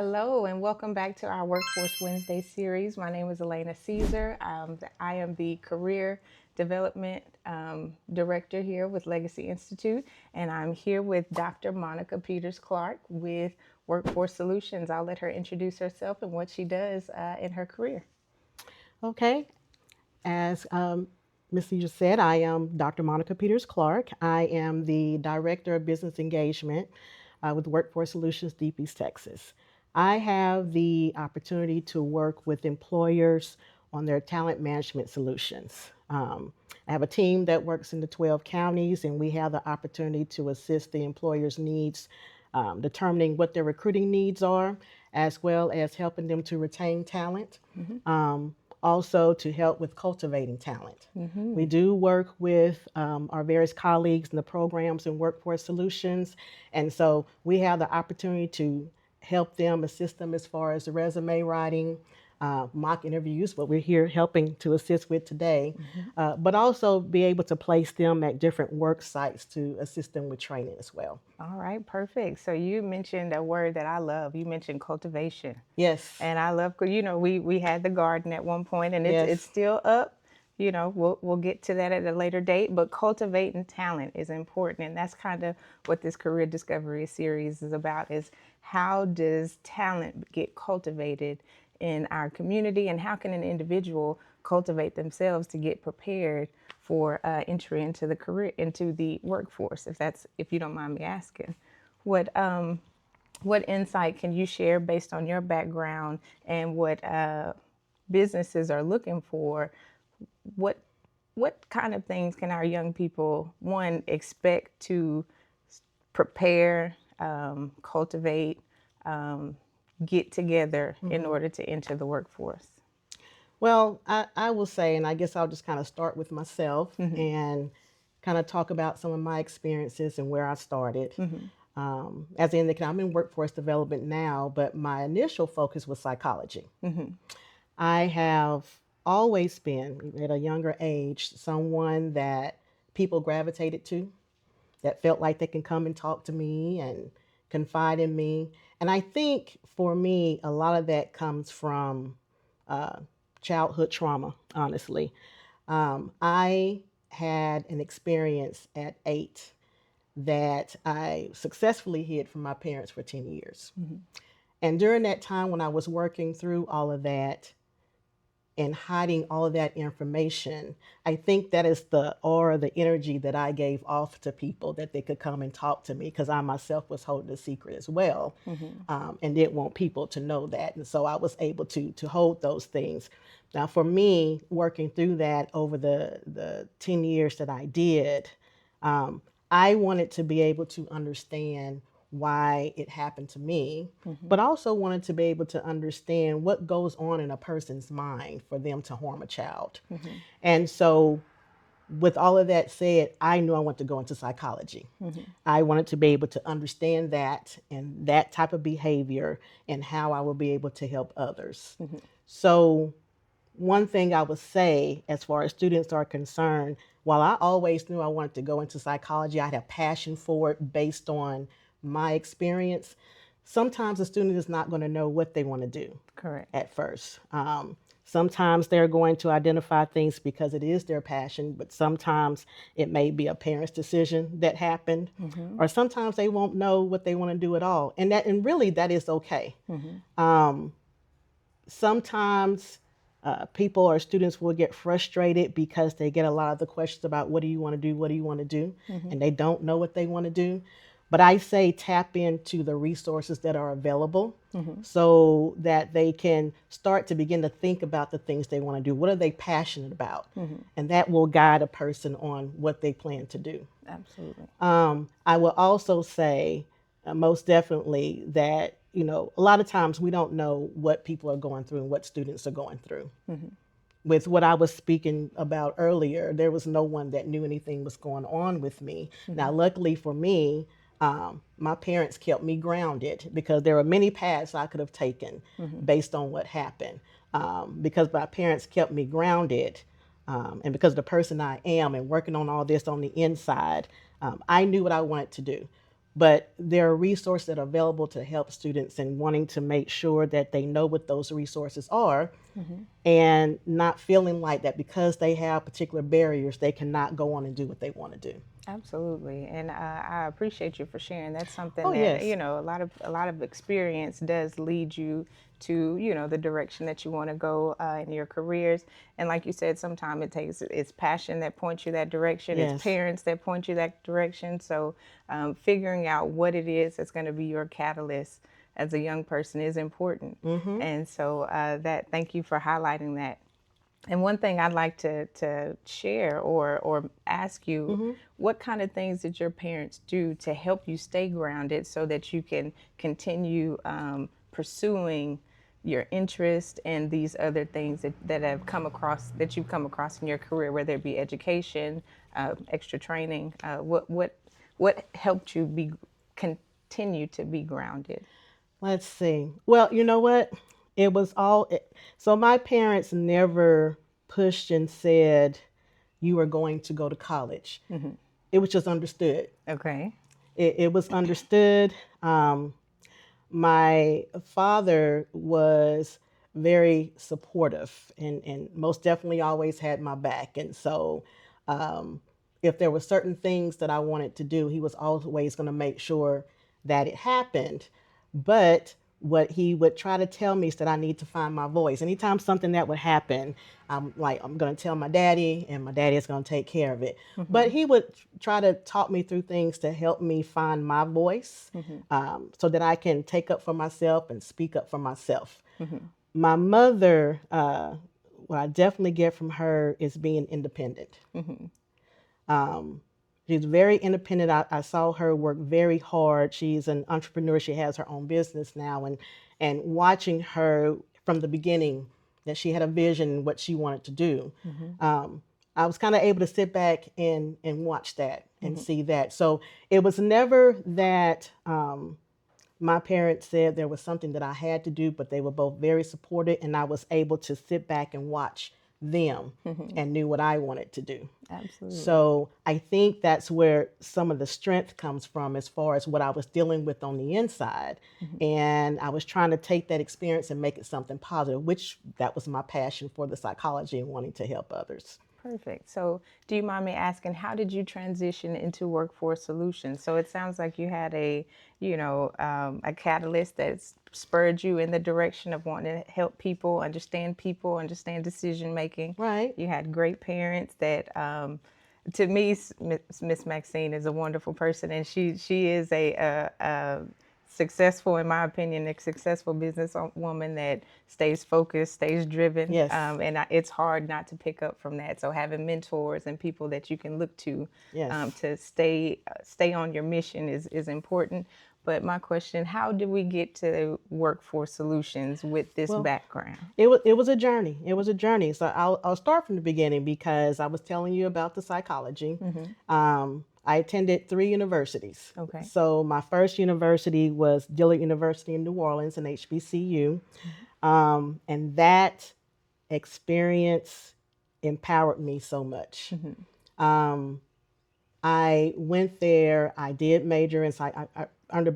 Hello, and welcome back to our Workforce Wednesday series. My name is Elena Caesar. I am the Career Development Director here with Legacy Institute, and I'm here with Dr. Monica Peters Clark with Workforce Solutions. I'll let her introduce herself and what she does in her career. Okay, as Ms. Caesar said, I am Dr. Monica Peters Clark. I am the Director of Business Engagement with Workforce Solutions Deep East Texas. I have the opportunity to work with employers on their talent management solutions. I have a team that works in the 12 counties, and we have the opportunity to assist the employers' needs, determining what their recruiting needs are, as well as helping them to retain talent. Also to help with cultivating talent. We do work with our various colleagues in the programs and workforce solutions. And so we have the opportunity to help them, assist them as far as the resume writing, mock interviews, what we're here helping to assist with today, but also be able to place them at different work sites to assist them with training as well. All right, perfect. So you mentioned a word that I love. You mentioned cultivation. Yes. And I love, we had the garden at one point, and it's Yes. still up. We'll get to that at a later date. But cultivating talent is important, and that's kind of what this career discovery series is about: is how does talent get cultivated in our community, and how can an individual cultivate themselves to get prepared for entry into the workforce, if you don't mind me asking. What insight can you share based on your background and what businesses are looking for? What what kind of things can our young people, one, expect to prepare, cultivate, get together in order to enter the workforce? Well, I will say, and I guess I'll just kind of start with myself and kind of talk about some of my experiences and where I started. As in, I'm in workforce development now, but my initial focus was psychology. I have always been, at a younger age, someone that people gravitated to, that felt like they can come and talk to me and confide in me. And I think for me, a lot of that comes from uh, childhood trauma, honestly. I had an experience at 8 that I successfully hid from my parents for 10 years. And during that time, when I was working through all of that, and hiding all of that information, I think that is the aura, the energy that I gave off to people, that they could come and talk to me, because I myself was holding a secret as well, and didn't want people to know that. And so I was able to hold those things. Now, for me, working through that over the 10 years that I did, I wanted to be able to understand why it happened to me, but also wanted to be able to understand what goes on in a person's mind for them to harm a child. And so, with all of that said, I knew I wanted to go into psychology. I wanted to be able to understand that and that type of behavior and how I would be able to help others. So, one thing I would say, as far as students are concerned, while I always knew I wanted to go into psychology, I had a passion for it based on my experience. Sometimes a student is not going to know what they want to do Correct. at first. Sometimes they're going to identify things because it is their passion, but sometimes it may be a parent's decision that happened, or sometimes they won't know what they want to do at all, and really that is okay. Sometimes people or students will get frustrated because they get a lot of the questions about what do you want to do, what do you want to do, and they don't know what they want to do. But I say tap into the resources that are available so that they can start to begin to think about the things they want to do. What are they passionate about? And that will guide a person on what they plan to do. Absolutely. I will also say, most definitely, that a lot of times we don't know what people are going through and what students are going through. With what I was speaking about earlier, there was no one that knew anything was going on with me. Now, luckily for me, my parents kept me grounded, because there were many paths I could have taken based on what happened. Because my parents kept me grounded, and because of the person I am and working on all this on the inside, I knew what I wanted to do. but there are resources that are available to help students and wanting to make sure that they know what those resources are and not feeling like that because they have particular barriers, they cannot go on and do what they want to do. Absolutely, and I appreciate you for sharing. That's something Oh, that yes. a lot of experience does lead you to the direction that you want to go in your careers. And like you said, sometimes it's passion that points you that direction. It's Yes. parents that point you that direction. So figuring out what it is that's going to be your catalyst as a young person is important. Mm-hmm. And so that thank you for highlighting that. And one thing I'd like to share or ask you, Mm-hmm. what kind of things did your parents do to help you stay grounded so that you can continue pursuing your interest and these other things that have come across that you've come across in your career, whether it be education, extra training, what helped you be continue to be grounded? Let's see. Well, you know what? It was all so my parents never pushed and said you are going to go to college. It was just understood. Okay. It was understood. My father was very supportive and most definitely always had my back. And so, um, if there were certain things that I wanted to do, he was always going to make sure that it happened. But what he would try to tell me is that I need to find my voice. Anytime something that would happen, I'm like, I'm going to tell my daddy, and my daddy is going to take care of it. But he would try to talk me through things to help me find my voice, so that I can take up for myself and speak up for myself. My mother, what I definitely get from her is being independent. Um, she's very independent. I saw her work very hard. She's an entrepreneur. She has her own business now, and watching her from the beginning that she had a vision what she wanted to do. Um, I was kind of able to sit back and watch that and see that. So it was never that my parents said there was something that I had to do, but they were both very supportive, and I was able to sit back and watch them and knew what I wanted to do. Absolutely. So I think that's where some of the strength comes from as far as what I was dealing with on the inside. And I was trying to take that experience and make it something positive, which that was my passion for the psychology and wanting to help others. Perfect. So, do you mind me asking, how did you transition into workforce solutions? So it sounds like you had a catalyst that spurred you in the direction of wanting to help people, understand decision making. Right. You had great parents that, to me, Miss Maxine is a wonderful person, and she is a successful, in my opinion, a successful business woman that stays focused, stays driven, Yes. it's hard not to pick up from that. So having mentors and people that you can look Yes. to stay on your mission is important. But my question: how did we get to workforce solutions with this Well, background? it was a journey. It was a journey. So I'll start from the beginning because I was telling you about the psychology. I attended 3 universities. Okay. So my first university was Dillard University in New Orleans, an HBCU, and that experience empowered me so much. Um, I went there. I did major in under a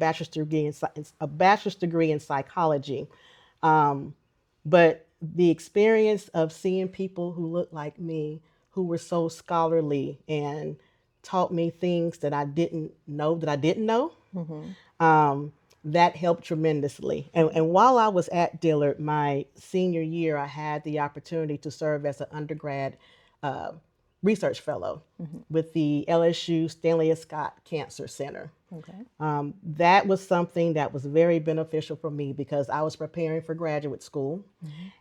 bachelor's degree in psychology. Um, but the experience of seeing people who looked like me, who were so scholarly and taught me things that I didn't know that I didn't know, um, that helped tremendously. And while I was at Dillard, my senior year, I had the opportunity to serve as an undergrad uh, research fellow with the LSU Stanley S. Scott Cancer Center. Okay. That was something that was very beneficial for me because I was preparing for graduate school.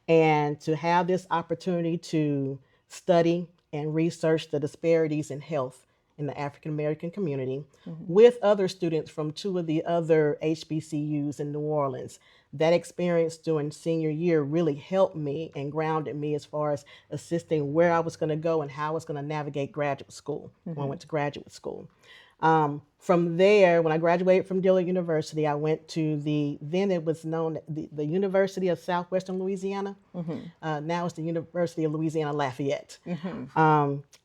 And to have this opportunity to study and research the disparities in health in the African American community with other students from 2 of the other HBCUs in New Orleans. That experience during senior year really helped me and grounded me as far as assisting where I was going to go and how I was going to navigate graduate school when I went to graduate school. From there, when I graduated from Dillard University, I went to then it was known the University of Southwestern Louisiana. Now it's the University of Louisiana Lafayette.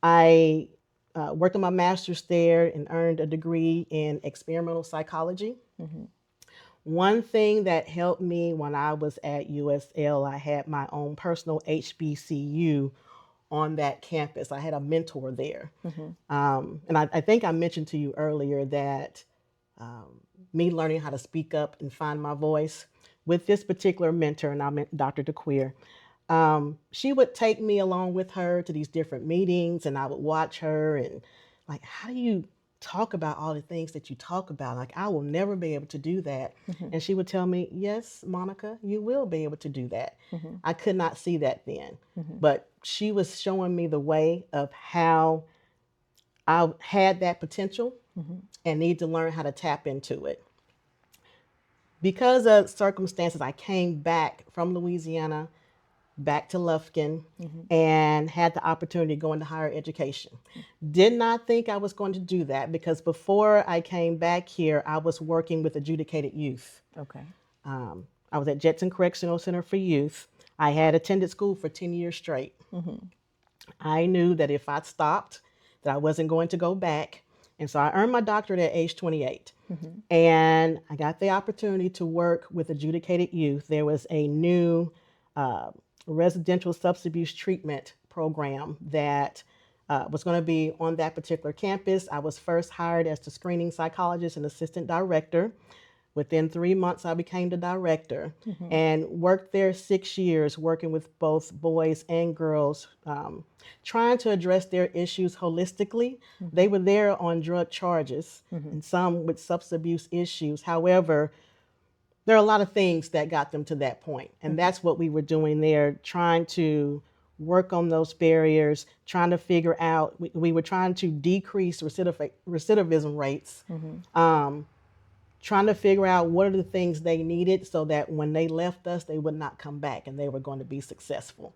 I worked on my master's there and earned a degree in experimental psychology. One thing that helped me when I was at USL, I had my own personal HBCU on that campus. I had a mentor there. And I think I mentioned to you earlier that me learning how to speak up and find my voice with this particular mentor, and I meant Dr. DeQueer. She would take me along with her to these different meetings, and I would watch her and like, how do you talk about all the things that you talk about? Like, I will never be able to do that. And she would tell me, yes, Monica, you will be able to do that. I could not see that then, but she was showing me the way of how I had that potential and need to learn how to tap into it. Because of circumstances, I came back from Louisiana back to Lufkin and had the opportunity to go into higher education. Did not think I was going to do that because before I came back here, I was working with adjudicated youth. Okay. I was at Jetson Correctional Center for Youth. I had attended school for 10 years straight. I knew that if I stopped, that I wasn't going to go back. And so I earned my doctorate at age 28. And I got the opportunity to work with adjudicated youth. There was a new residential substance abuse treatment program that was going to be on that particular campus. I was first hired as the screening psychologist and assistant director. Within 3 months, I became the director and worked there 6 years, working with both boys and girls, trying to address their issues holistically. They were there on drug charges and some with substance abuse issues. However, there are a lot of things that got them to that point. And that's what we were doing there, trying to work on those barriers, trying to figure out, we were trying to decrease recidivism rates, trying to figure out what are the things they needed so that when they left us, they would not come back and they were going to be successful.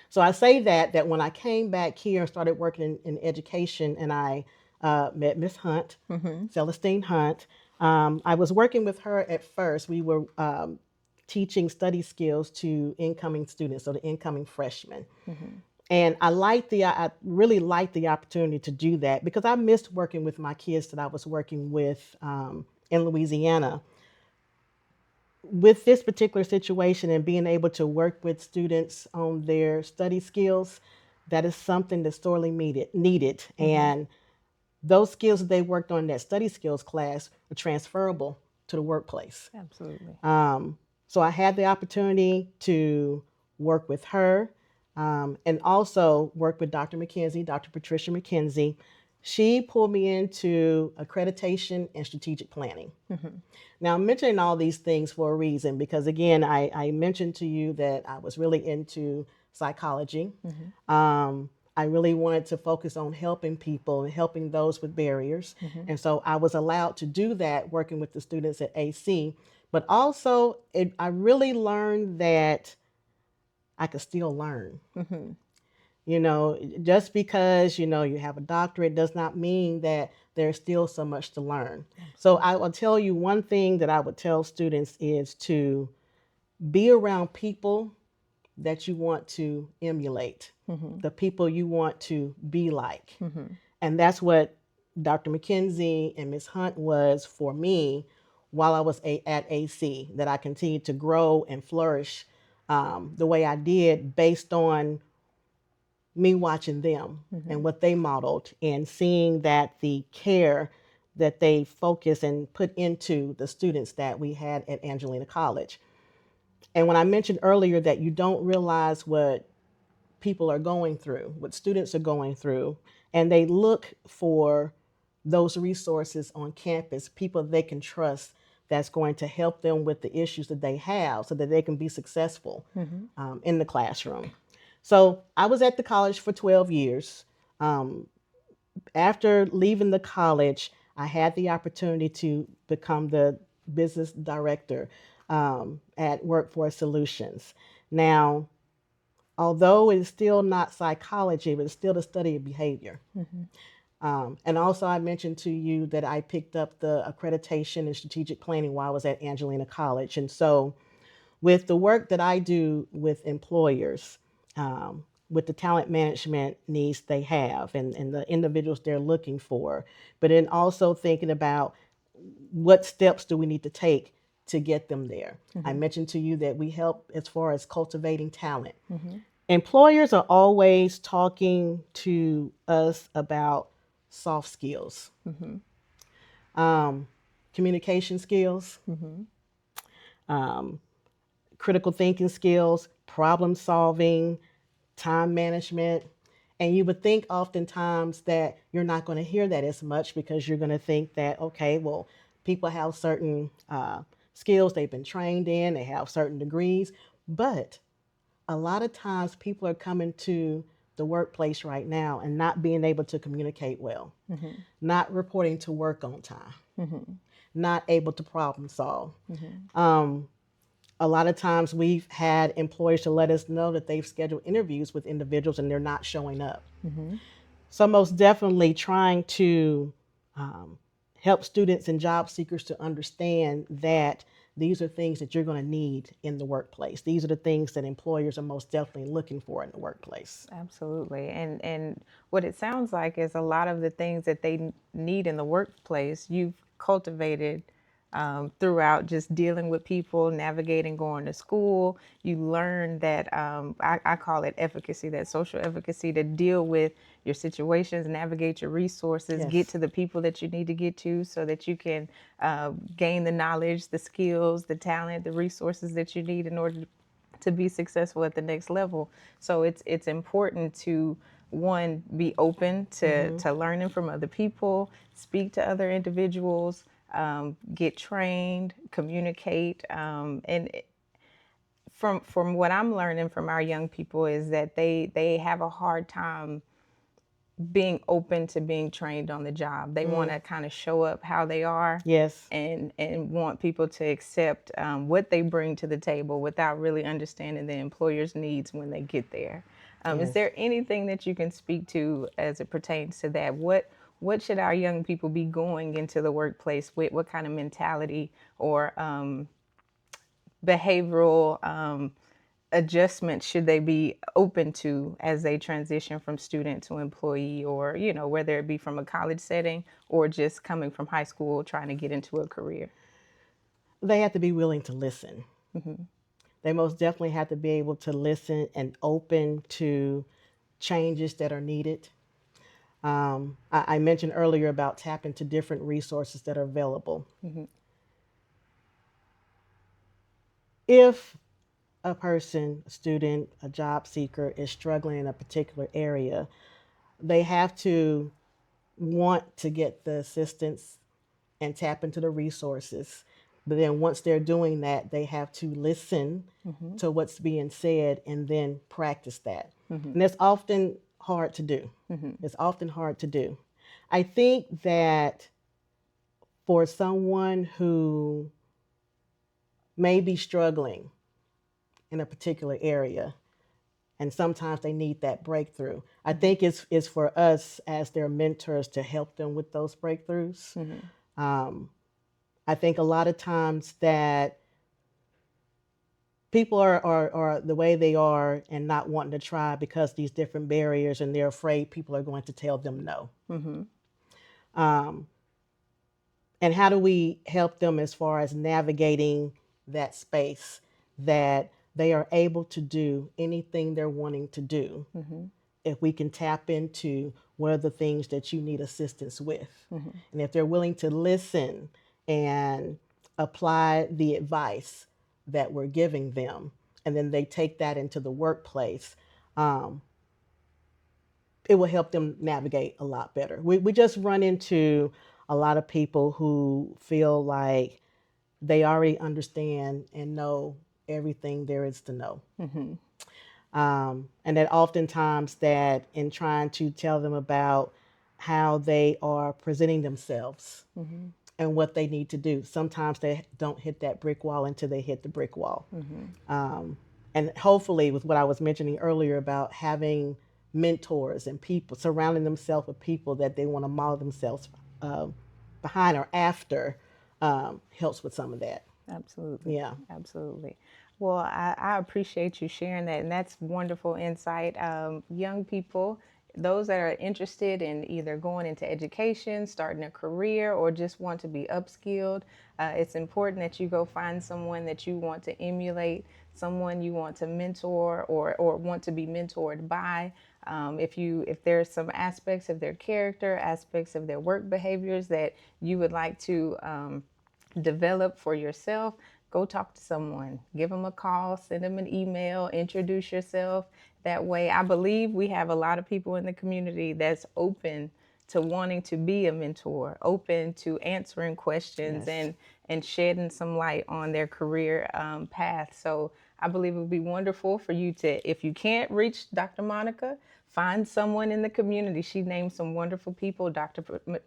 So I say that when I came back here and started working in education and I met Miss Hunt, Celestine Hunt, I was working with her at first. We were teaching study skills to incoming students, so the incoming freshmen. And I really liked the opportunity to do that because I missed working with my kids that I was working with in Louisiana. With this particular situation and being able to work with students on their study skills, that is something that's sorely needed. And those skills that they worked on in that study skills class are transferable to the workplace. Absolutely. So I had the opportunity to work with her and also work with Dr. McKenzie, Dr. Patricia McKenzie. She pulled me into accreditation and strategic planning. Now, I'm mentioning all these things for a reason because, again, I mentioned to you that I was really into psychology. I really wanted to focus on helping people and helping those with barriers. And so I was allowed to do that working with the students at AC. But also, I really learned that I could still learn. You know, just because, you know, you have a doctorate does not mean that there's still so much to learn. So I will tell you one thing that I would tell students is to be around people that you want to emulate, the people you want to be like. And that's what Dr. McKenzie and Ms. Hunt was for me while I was at AC, that I continued to grow and flourish the way I did based on me watching them and what they modeled and seeing that the care that they focus and put into the students that we had at Angelina College. And when I mentioned earlier that you don't realize what people are going through, what students are going through, and they look for those resources on campus, people they can trust that's going to help them with the issues that they have so that they can be successful in the classroom. So I was at the college for 12 years. After leaving the college, I had the opportunity to become the business director at Workforce Solutions. Now, although it's still not psychology, but it's still the study of behavior. And also I mentioned to you that I picked up the accreditation in strategic planning while I was at Angelina College. And so with the work that I do with employers, with the talent management needs they have and the individuals they're looking for, but then also thinking about what steps do we need to take to get them there. I mentioned to you that we help as far as cultivating talent. Employers are always talking to us about soft skills, um, communication skills, um, critical thinking skills, problem solving, time management. And you would think oftentimes that you're not going to hear that as much because you're going to think that, okay, well, people have certain skills they've been trained in, they have certain degrees. But a lot of times people are coming to the workplace right now and not being able to communicate well, not reporting to work on time, not able to problem solve. Um, a lot of times we've had employers to let us know that they've scheduled interviews with individuals and they're not showing up. So most definitely trying to um, help students and job seekers to understand that these are things that you're going to need in the workplace. These are the things that employers are most definitely looking for in the workplace. Absolutely. And what it sounds like is a lot of the things that they need in the workplace, you've cultivated throughout just dealing with people, navigating, going to school. You learn that, I call it efficacy, that social efficacy, to deal with your situations, navigate your resources, get Yes. to the people that you need to get to so that you can gain the knowledge, the skills, the talent, the resources that you need in order to be successful at the next level. So it's important to, one, be open to learning from other people, speak to other individuals, get trained, communicate, and from what I'm learning from our young people is that they have a hard time being open to being trained on the job. They want to kind of show up how they are, Yes. and want people to accept what they bring to the table without really understanding the employer's needs when they get there. Is Yes. there anything that you can speak to as it pertains to that? What should our young people be going into the workplace with? What kind of mentality or behavioral adjustments should they be open to as they transition from student to employee, or whether it be from a college setting or just coming from high school trying to get into a career? They have to be willing to listen. They most definitely have to be able to listen and open to changes that are needed. I mentioned earlier about tapping to different resources that are available. If a person, a student, a job seeker is struggling in a particular area, they have to want to get the assistance and tap into the resources. But then once they're doing that, they have to listen to what's being said and then practice that. And it's often hard to do. It's often hard to do. I think that for someone who may be struggling in a particular area, and sometimes they need that breakthrough. I think it's for us as their mentors to help them with those breakthroughs. Um, I think a lot of times that people are the way they are and not wanting to try because these different barriers, and they're afraid people are going to tell them no. Um, and how do we help them as far as navigating that space that they are able to do anything they're wanting to do if we can tap into what are the things that you need assistance with? And if they're willing to listen and apply the advice that we're giving them, and then they take that into the workplace, um, it will help them navigate a lot better. We just run into a lot of people who feel like they already understand and know everything there is to know. And that oftentimes that in trying to tell them about how they are presenting themselves and what they need to do, sometimes they don't hit that brick wall until they hit the brick wall. And hopefully, with what I was mentioning earlier about having mentors and people, surrounding themselves with people that they want to model themselves behind or after, helps with some of that. Absolutely. Yeah. Absolutely. Well, I appreciate you sharing that, and that's wonderful insight. Young people, those that are interested in either going into education, starting a career, or just want to be upskilled, it's important that you go find someone that you want to emulate, someone you want to mentor or want to be mentored by. If there's some aspects of their character, aspects of their work behaviors that you would like to develop for yourself, go talk to someone, give them a call, send them an email, introduce yourself. That way, I believe we have a lot of people in the community that's open to wanting to be a mentor, open to answering questions Yes. and shedding some light on their career path. So I believe it would be wonderful for you to, if you can't reach Dr. Monica, find someone in the community. She named some wonderful people: Dr.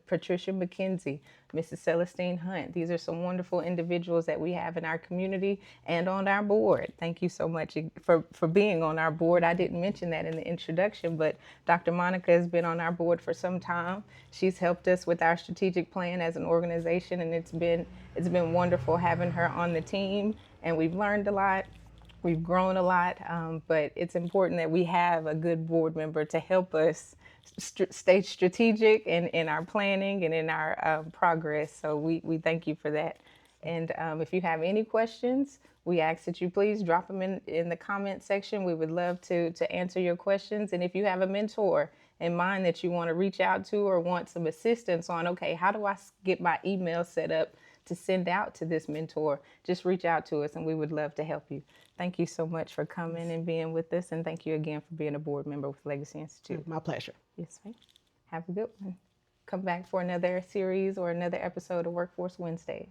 Patricia McKenzie, Mrs. Celestine Hunt. These are some wonderful individuals that we have in our community and on our board. Thank you so much for being on our board. I didn't mention that in the introduction, but Dr. Monica has been on our board for some time. She's helped us with our strategic plan as an organization, and it's been wonderful having her on the team, and we've learned a lot. We've grown a lot, but it's important that we have a good board member to help us stay strategic in our planning and in our progress. So we thank you for that. And if you have any questions, we ask that you please drop them in the comment section. We would love to answer your questions. And if you have a mentor in mind that you want to reach out to or want some assistance on, okay, how do I get my email set up to send out to this mentor, just reach out to us and we would love to help you. Thank you so much for coming and being with us. And thank you again for being a board member with Legacy Institute. My pleasure. Yes, ma'am. Have a good one. Come back for another series or another episode of Workforce Wednesday.